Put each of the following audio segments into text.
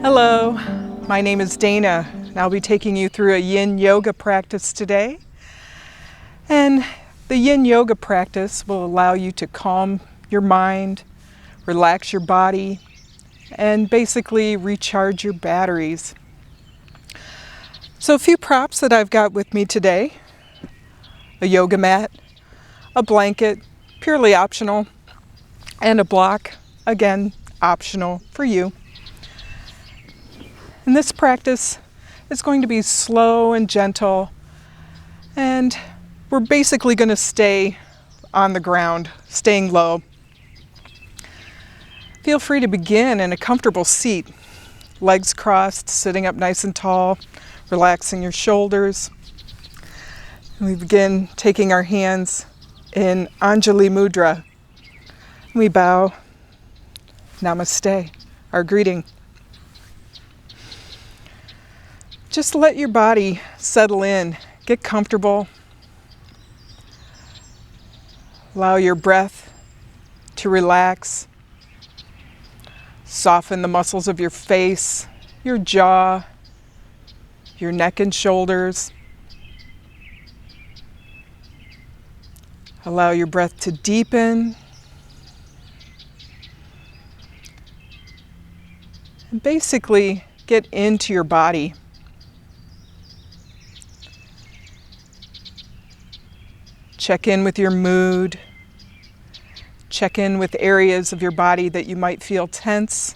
Hello, my name is Dana, and I'll be taking you through a yin yoga practice today. And the yin yoga practice will allow you to calm your mind, relax your body, and basically recharge your batteries. So a few props that I've got with me today: a yoga mat, a blanket, purely optional, and a block, again, optional for you. And this practice is going to be slow and gentle, and we're basically going to stay on the ground, staying low. Feel free to begin in a comfortable seat, legs crossed, sitting up nice and tall, relaxing your shoulders. And we begin taking our hands in Anjali Mudra. We bow, Namaste, our greeting. Just let your body settle in, get comfortable. Allow your breath to relax. Soften the muscles of your face, your jaw, your neck and shoulders. Allow your breath to deepen. And basically get into your body. Check in with your mood. Check in with areas of your body that you might feel tense,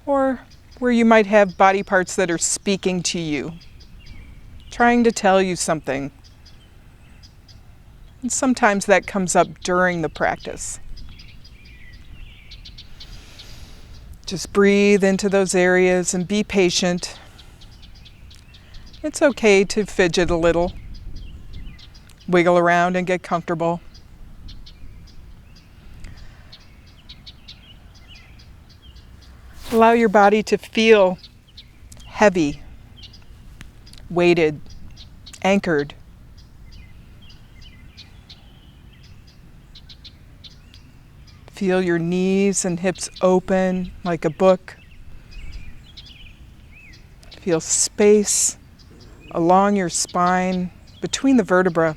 or where you might have body parts that are speaking to you, trying to tell you something. And sometimes that comes up during the practice. Just breathe into those areas and be patient. It's okay to fidget a little, wiggle around and get comfortable. Allow your body to feel heavy, weighted, anchored. Feel your knees and hips open like a book. Feel space along your spine, between the vertebrae.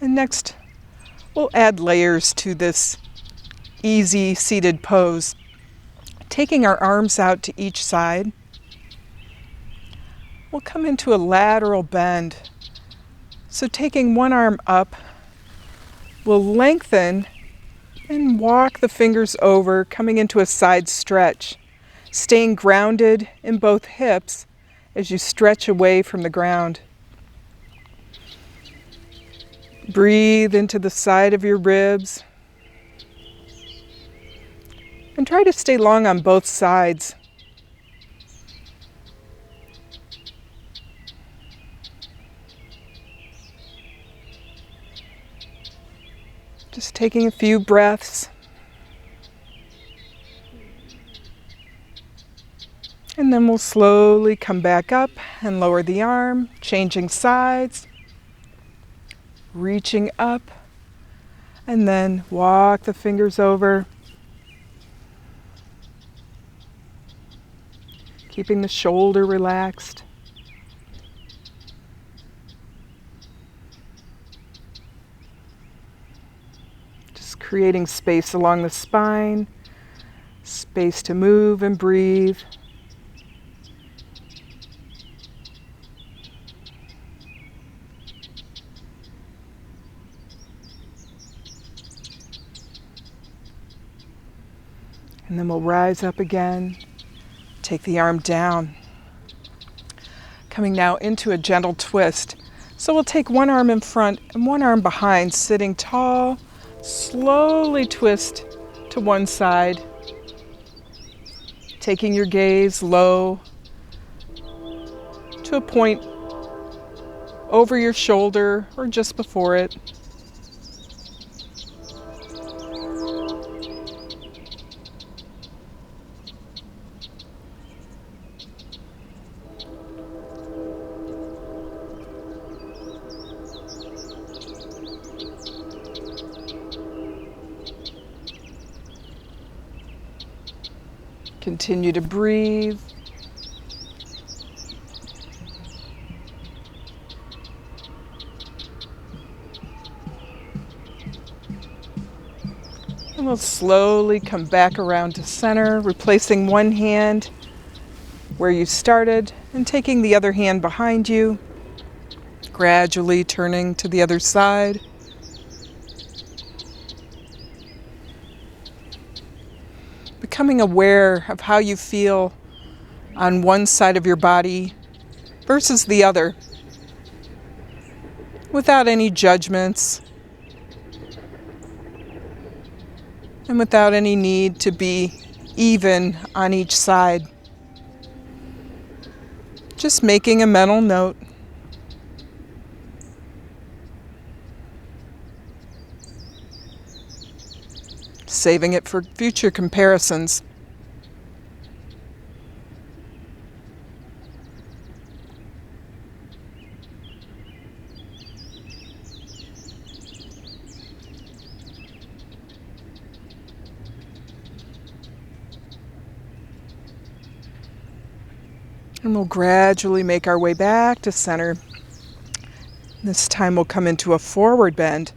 And next, we'll add layers to this easy seated pose, taking our arms out to each side. We'll come into a lateral bend. So taking one arm up, we'll lengthen and walk the fingers over, coming into a side stretch, staying grounded in both hips as you stretch away from the ground. Breathe into the side of your ribs. And try to stay long on both sides. Just taking a few breaths. And then we'll slowly come back up and lower the arm, changing sides. Reaching up, and then walk the fingers over, keeping the shoulder relaxed. Just creating space along the spine, space to move and breathe. And then we'll rise up again, take the arm down. Coming now into a gentle twist. So we'll take one arm in front and one arm behind, sitting tall, slowly twist to one side. Taking your gaze low to a point over your shoulder or just before it. Continue to breathe. And we'll slowly come back around to center, replacing one hand where you started and taking the other hand behind you, gradually turning to the other side. Becoming aware of how you feel on one side of your body versus the other, without any judgments and without any need to be even on each side. Just making a mental note. Saving it for future comparisons. And we'll gradually make our way back to center. This time we'll come into a forward bend.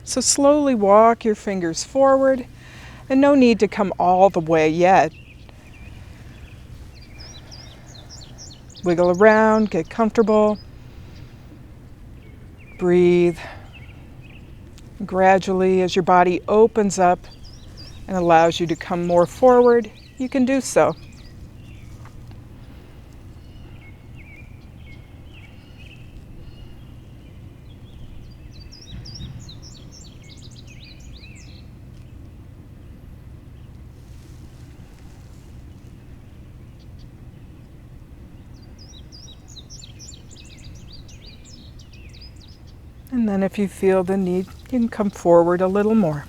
So slowly walk your fingers forward, and no need to come all the way yet. Wiggle around, get comfortable. Breathe. Gradually, as your body opens up and allows you to come more forward, you can do so. And then if you feel the need, you can come forward a little more.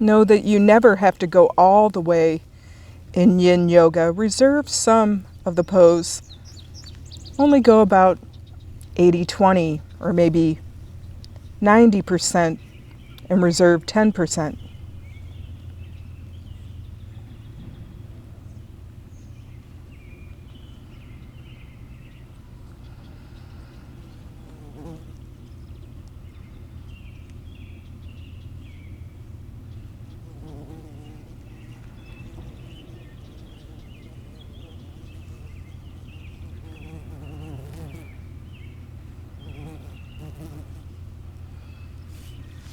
Know that you never have to go all the way in Yin Yoga. Reserve some of the pose. Only go about 80-20 or maybe 90% and reserve 10%.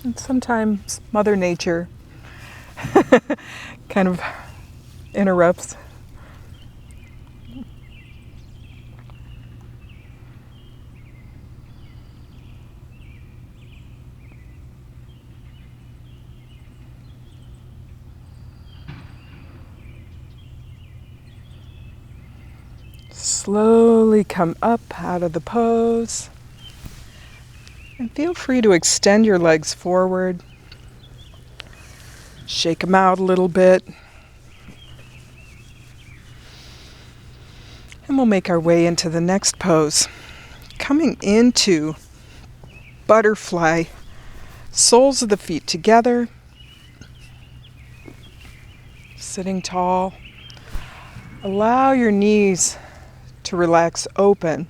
And sometimes Mother Nature kind of interrupts. Slowly come up out of the pose. And feel free to extend your legs forward. Shake them out a little bit. And we'll make our way into the next pose. Coming into butterfly, soles of the feet together. Sitting tall. Allow your knees to relax open.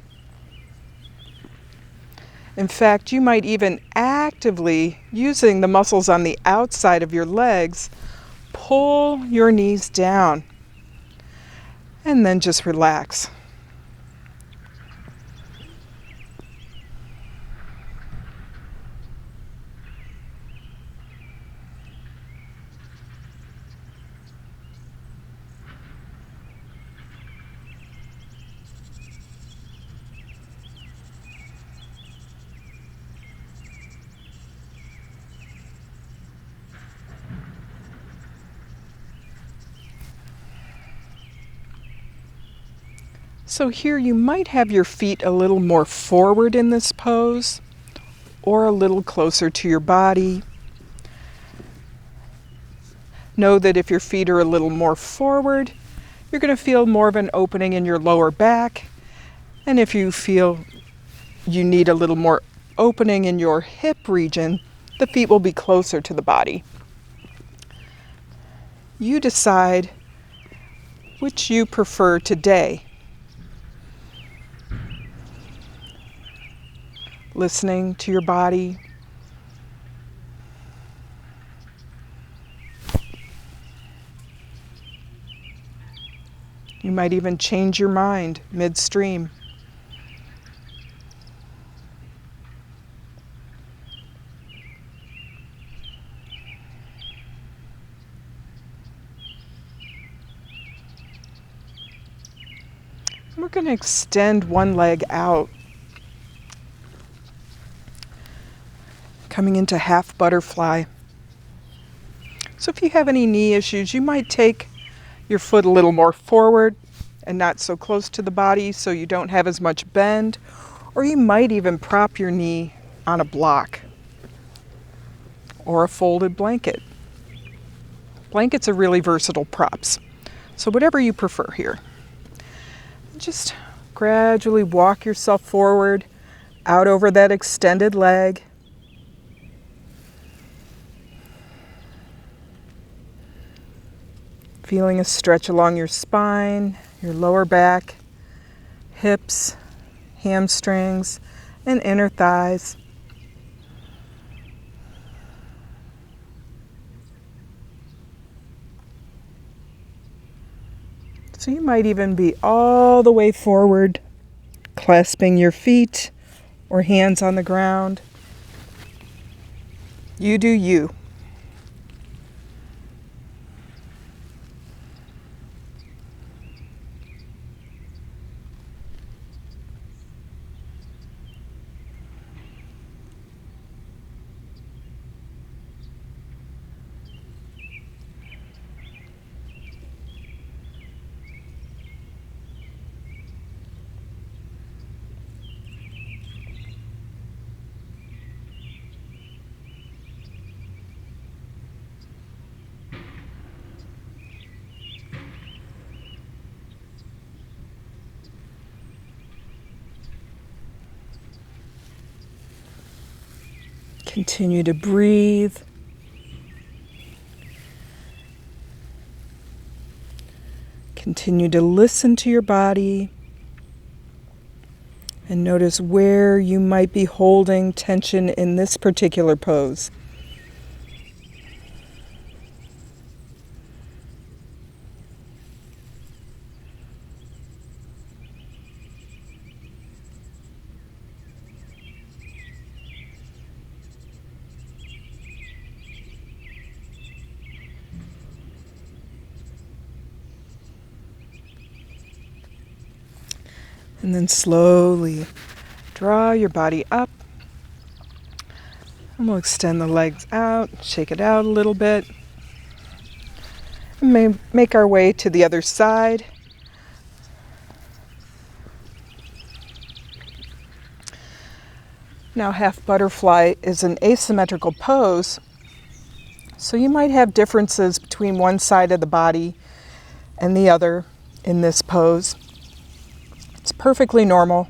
In fact, you might even actively, using the muscles on the outside of your legs, pull your knees down and then just relax. So here you might have your feet a little more forward in this pose or a little closer to your body. Know that if your feet are a little more forward, you're going to feel more of an opening in your lower back, And if you feel you need a little more opening in your hip region, the feet will be closer to the body. You decide which you prefer today. Listening to your body. You might even change your mind midstream. We're going to extend one leg out, coming into half butterfly. So if you have any knee issues, you might take your foot a little more forward and not so close to the body so you don't have as much bend, or you might even prop your knee on a block or a folded blanket. Blankets are really versatile props, so whatever you prefer here. Just gradually walk yourself forward, out over that extended leg. Feeling a stretch along your spine, your lower back, hips, hamstrings, and inner thighs. So you might even be all the way forward, clasping your feet or hands on the ground. You do you. Continue to breathe. Continue to listen to your body and notice where you might be holding tension in this particular pose. And then slowly draw your body up. And we'll extend the legs out, shake it out a little bit. And make our way to the other side. Now, half butterfly is an asymmetrical pose, so you might have differences between one side of the body and the other in this pose. It's perfectly normal.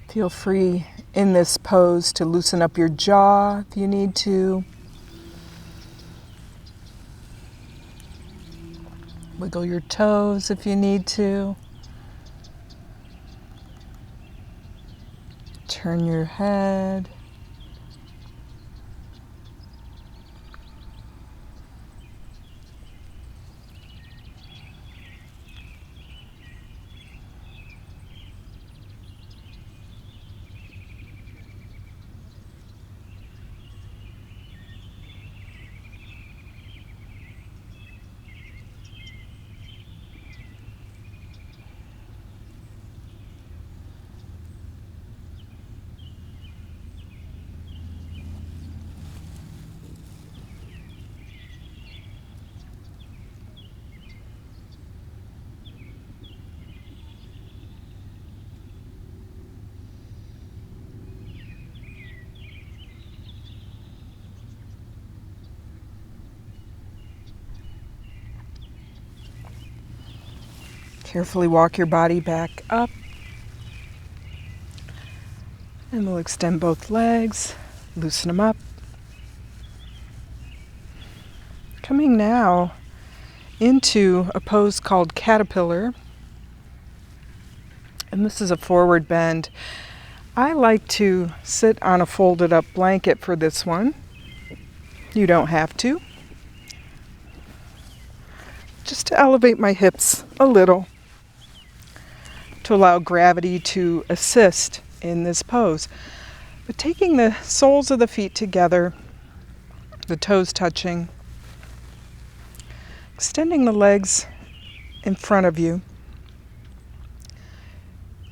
Feel free in this pose to loosen up your jaw if you need to. Wiggle your toes if you need to. Turn your head. Carefully walk your body back up. And we'll extend both legs, loosen them up. Coming now into a pose called caterpillar. And this is a forward bend. I like to sit on a folded up blanket for this one. You don't have to. Just to elevate my hips a little to allow gravity to assist in this pose. But taking the soles of the feet together, the toes touching, extending the legs in front of you,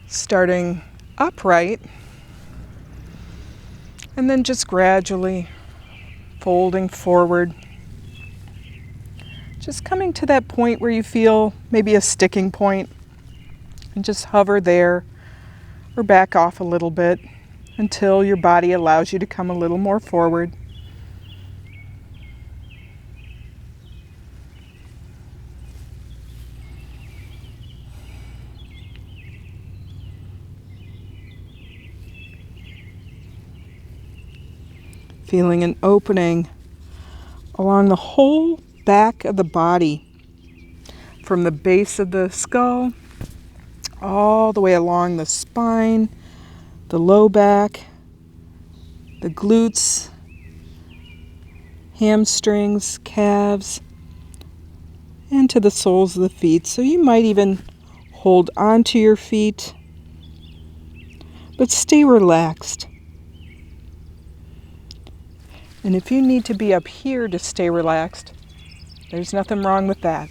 starting upright, and then just gradually folding forward. Just coming to that point where you feel maybe a sticking point, and just hover there or back off a little bit until your body allows you to come a little more forward. Feeling an opening along the whole back of the body, from the base of the skull all the way along the spine, the low back, the glutes, hamstrings, calves, and to the soles of the feet. So you might even hold onto your feet, but stay relaxed. And if you need to be up here to stay relaxed, there's nothing wrong with that.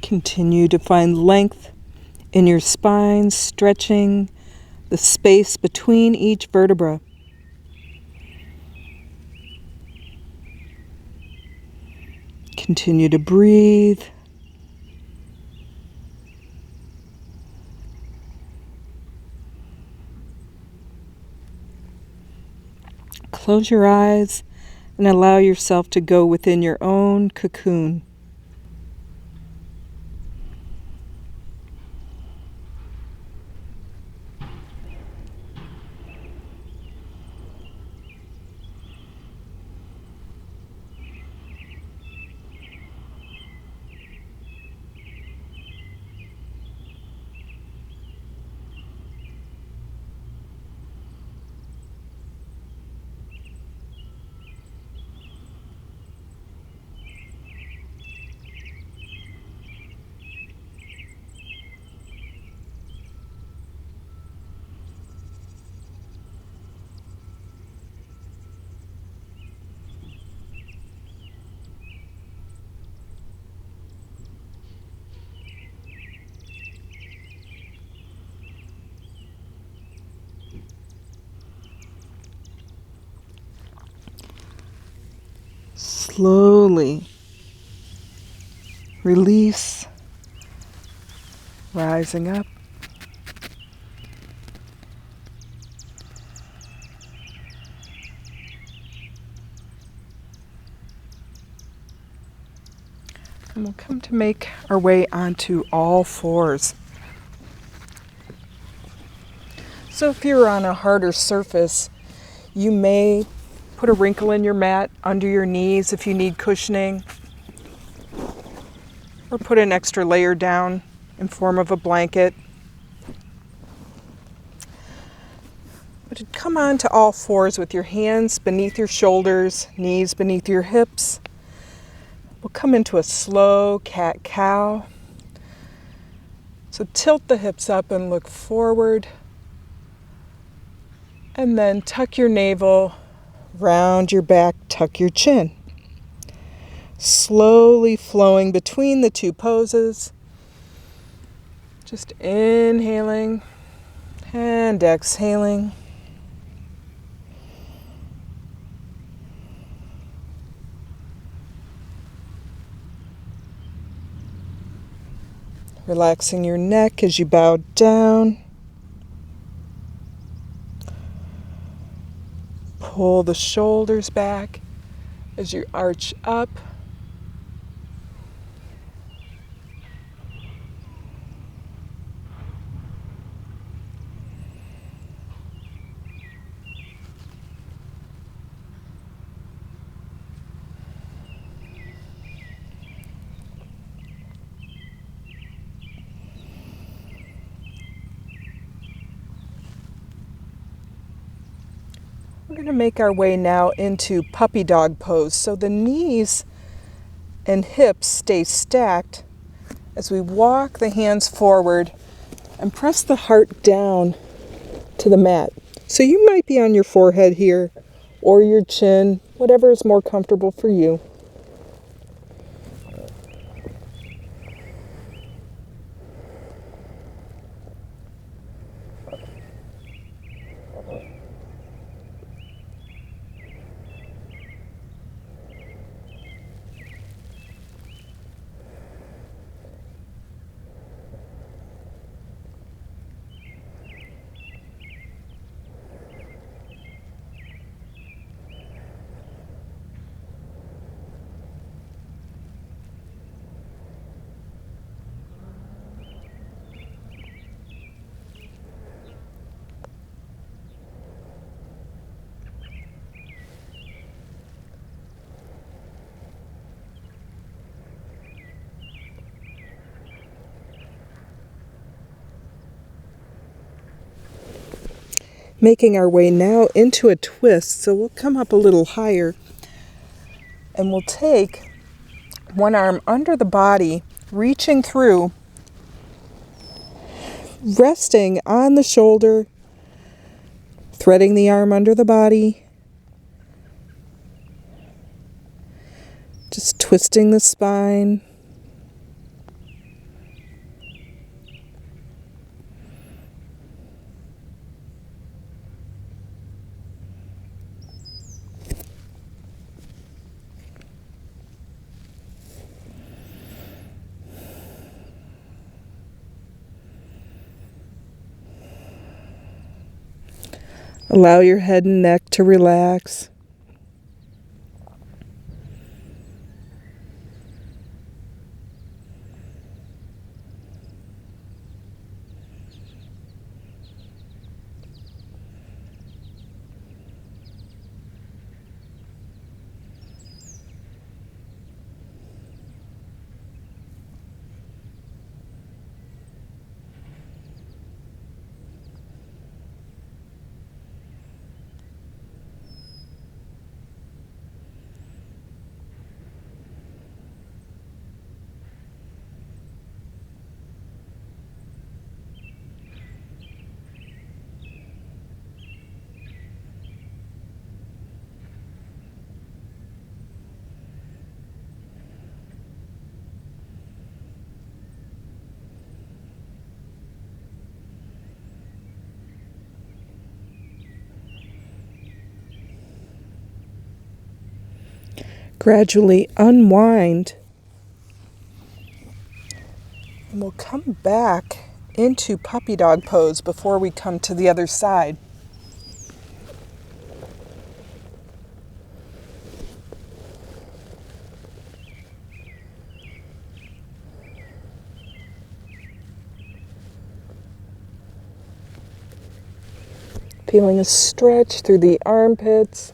Continue to find length in your spine, stretching the space between each vertebra. Continue to breathe. Close your eyes and allow yourself to go within your own cocoon. Slowly release, rising up. And we'll come to make our way onto all fours. So if you're on a harder surface, you may put a wrinkle in your mat under your knees if you need cushioning, or put an extra layer down in form of a blanket. But to come onto all fours with your hands beneath your shoulders, knees beneath your hips. We'll come into a slow cat-cow. So tilt the hips up and look forward. And then tuck your navel, round your back, tuck your chin. Slowly flowing between the two poses. Just inhaling and exhaling. Relaxing your neck as you bow down. Pull the shoulders back as you arch up. We're going to make our way now into puppy dog pose. So the knees and hips stay stacked as we walk the hands forward and press the heart down to the mat. So you might be on your forehead here or your chin, whatever is more comfortable for you. Making our way now into a twist, so we'll come up a little higher and we'll take one arm under the body, reaching through, resting on the shoulder, threading the arm under the body, just twisting the spine. Allow your head and neck to relax. Gradually unwind, and we'll come back into puppy dog pose before we come to the other side. Feeling a stretch through the armpits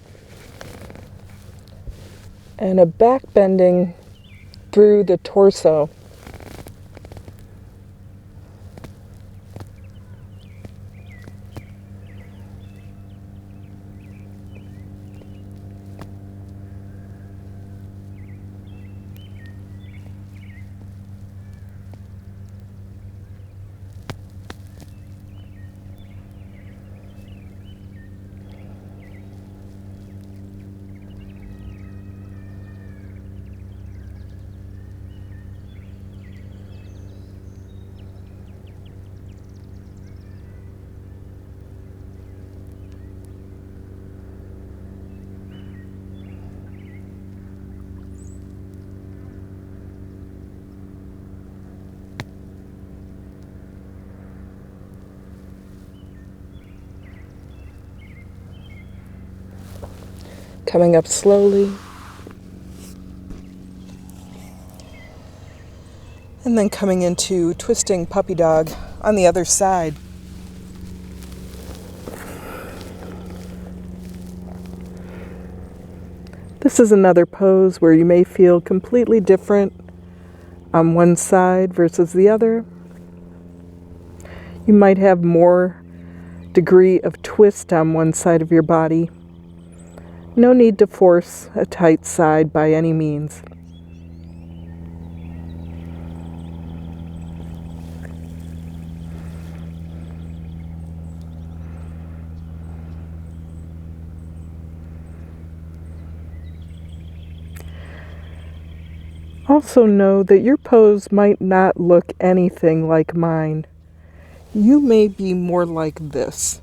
and a back bending through the torso. Coming up slowly. And then coming into twisting puppy dog on the other side. This is another pose where you may feel completely different on one side versus the other. You might have more degree of twist on one side of your body. No need to force a tight side by any means. Also know that your pose might not look anything like mine. You may be more like this,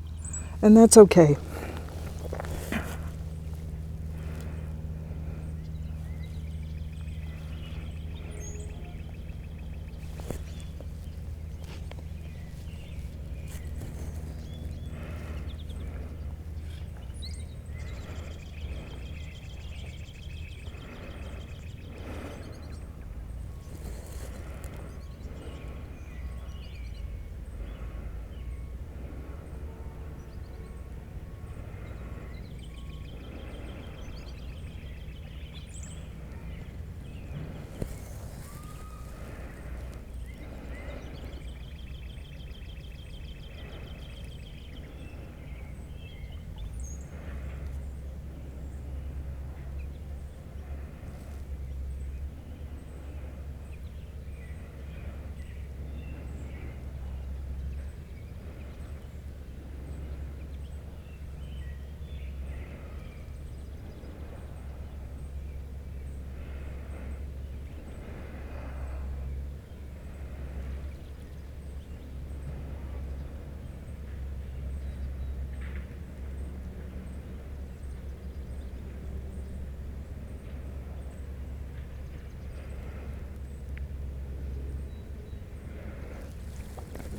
and that's okay.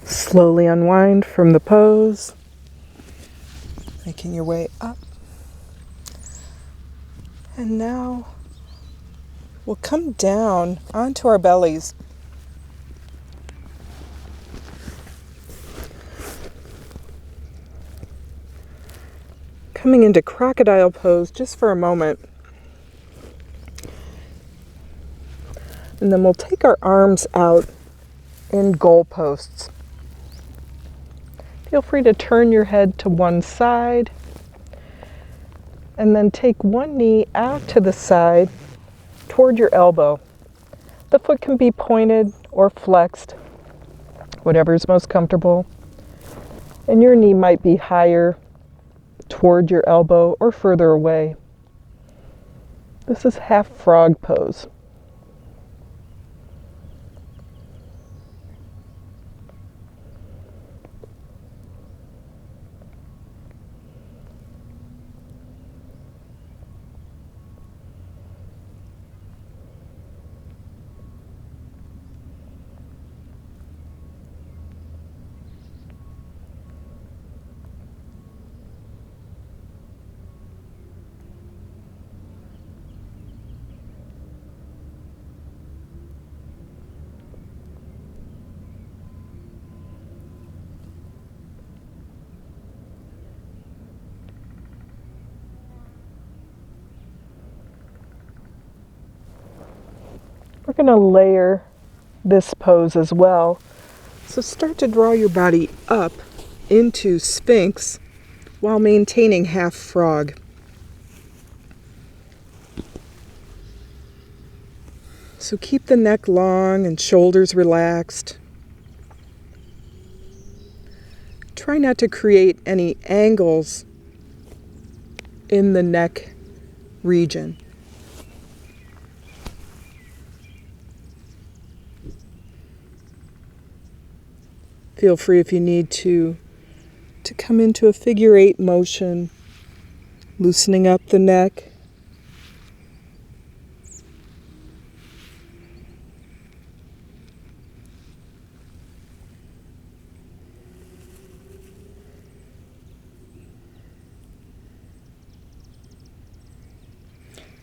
Slowly unwind from the pose, making your way up. And now we'll come down onto our bellies. Coming into crocodile pose just for a moment. And then we'll take our arms out in goalposts. Feel free to turn your head to one side and then take one knee out to the side toward your elbow. The foot can be pointed or flexed, whatever is most comfortable. And your knee might be higher toward your elbow or further away. This is half frog pose. We're going to layer this pose as well. So start to draw your body up into Sphinx while maintaining half frog. So keep the neck long and shoulders relaxed. Try not to create any angles in the neck region. Feel free if you need to come into a figure 8 motion, loosening up the neck.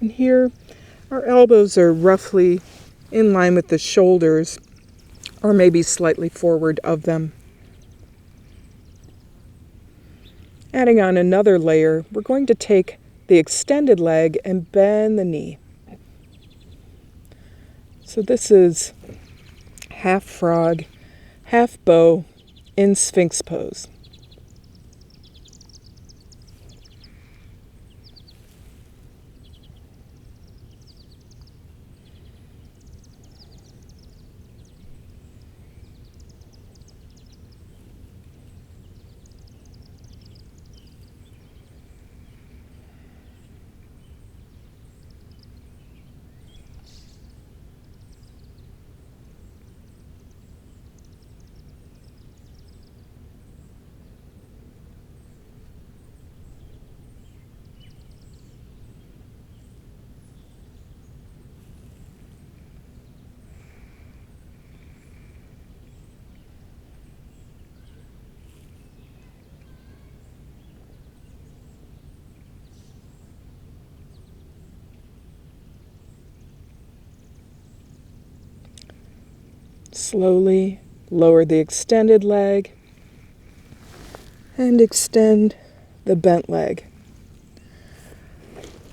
And here, our elbows are roughly in line with the shoulders, or maybe slightly forward of them. Adding on another layer, we're going to take the extended leg and bend the knee. So this is half frog, half bow in Sphinx pose. Slowly lower the extended leg and extend the bent leg.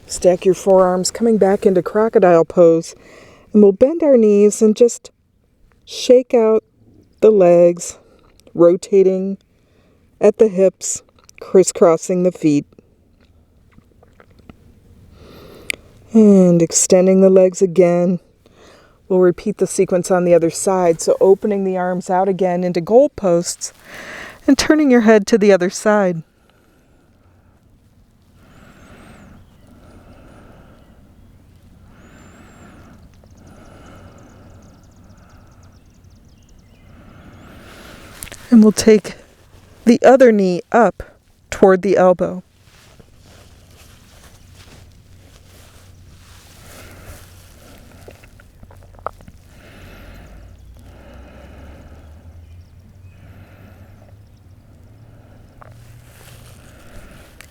Stack your forearms coming back into crocodile pose, and we'll bend our knees and just shake out the legs, rotating at the hips, crisscrossing the feet. And extending the legs again. We'll repeat the sequence on the other side, so opening the arms out again into goalposts and turning your head to the other side. And we'll take the other knee up toward the elbow.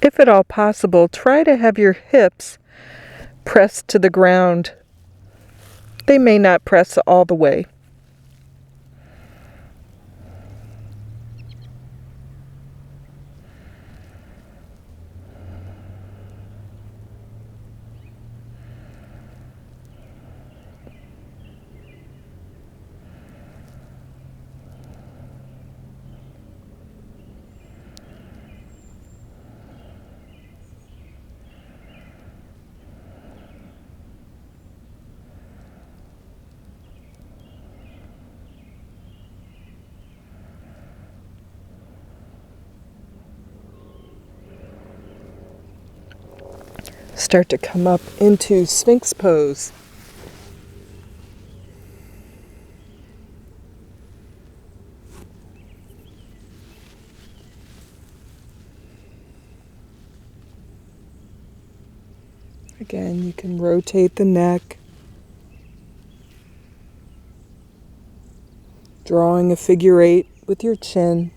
If at all possible, try to have your hips pressed to the ground. They may not press all the way. Start to come up into Sphinx pose. Again, you can rotate the neck, drawing a figure 8 with your chin.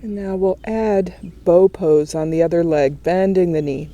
And now we'll add bow pose on the other leg, bending the knee.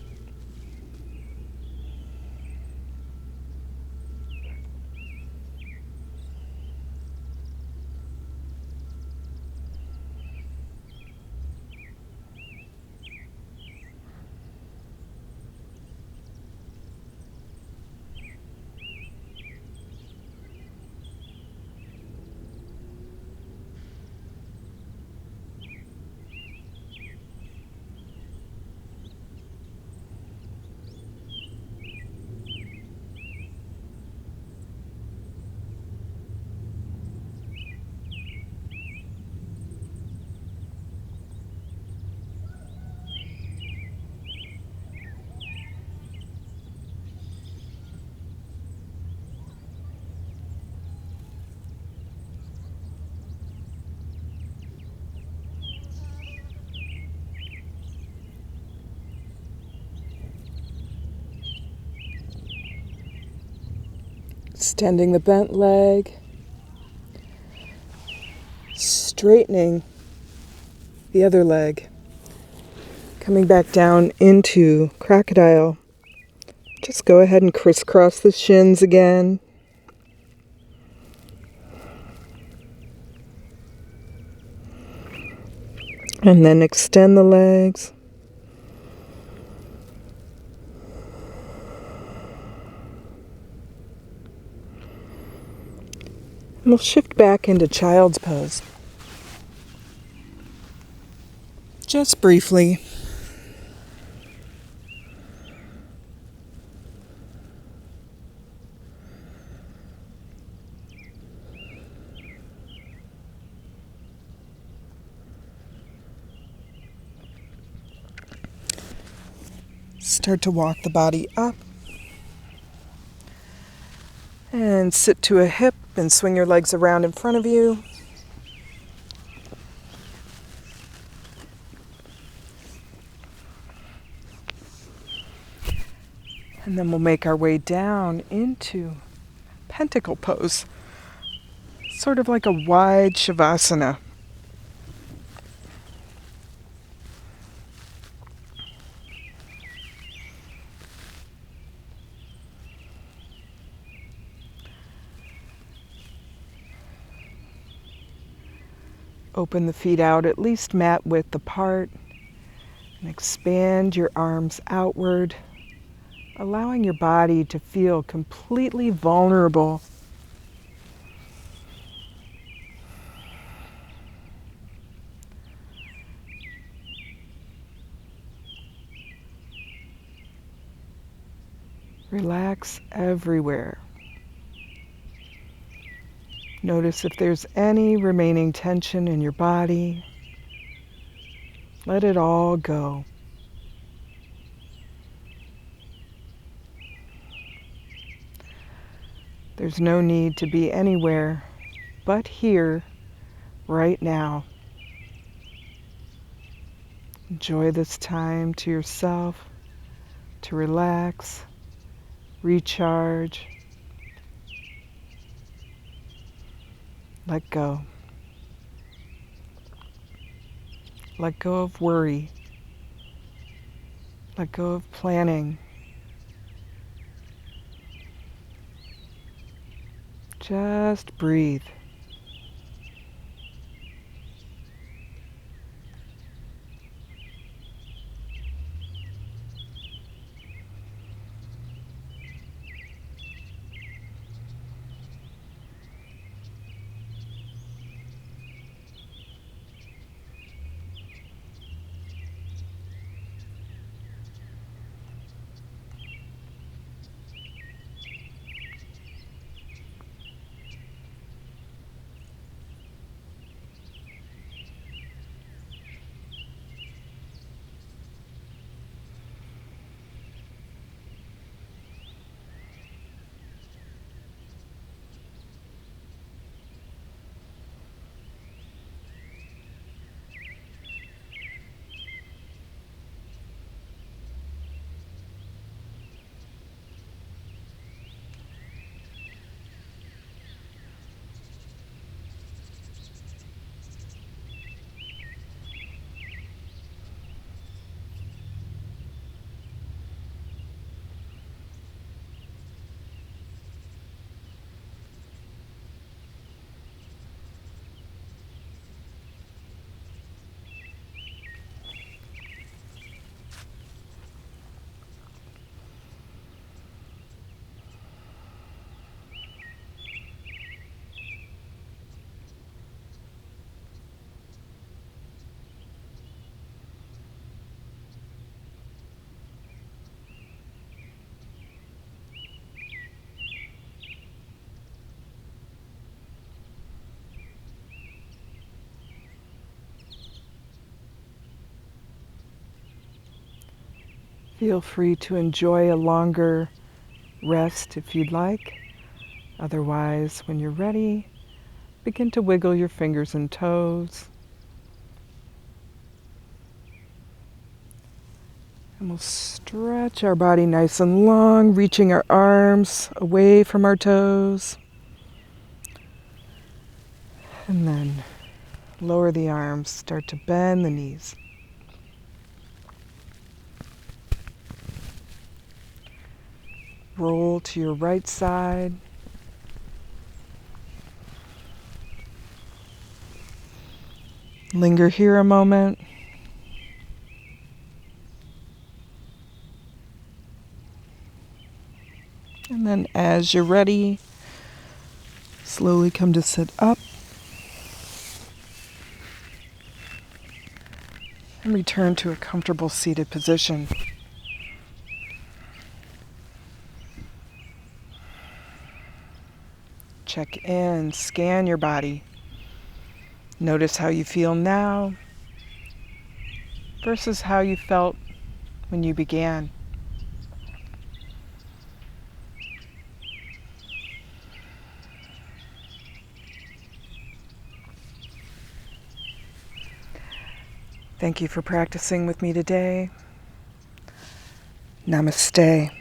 Extending the bent leg, straightening the other leg, coming back down into crocodile. Just go ahead and crisscross the shins again. And then extend the legs. And we'll shift back into child's pose. Just briefly. Start to walk the body up. And sit to a hip and swing your legs around in front of you. And then we'll make our way down into pentacle pose. Sort of like a wide shavasana. Open the feet out at least mat width apart and expand your arms outward, allowing your body to feel completely vulnerable. Relax everywhere. Notice if there's any remaining tension in your body. Let it all go. There's no need to be anywhere but here, right now. Enjoy this time to yourself, to relax, recharge, let go. Let go of worry. Let go of planning. Just breathe. Feel free to enjoy a longer rest if you'd like. Otherwise, when you're ready, begin to wiggle your fingers and toes. And we'll stretch our body nice and long, reaching our arms away from our toes. And then lower the arms, start to bend the knees. Roll to your right side. Linger here a moment. And then as you're ready, slowly come to sit up. And return to a comfortable seated position. Check in, scan your body. Notice how you feel now versus how you felt when you began. Thank you for practicing with me today. Namaste.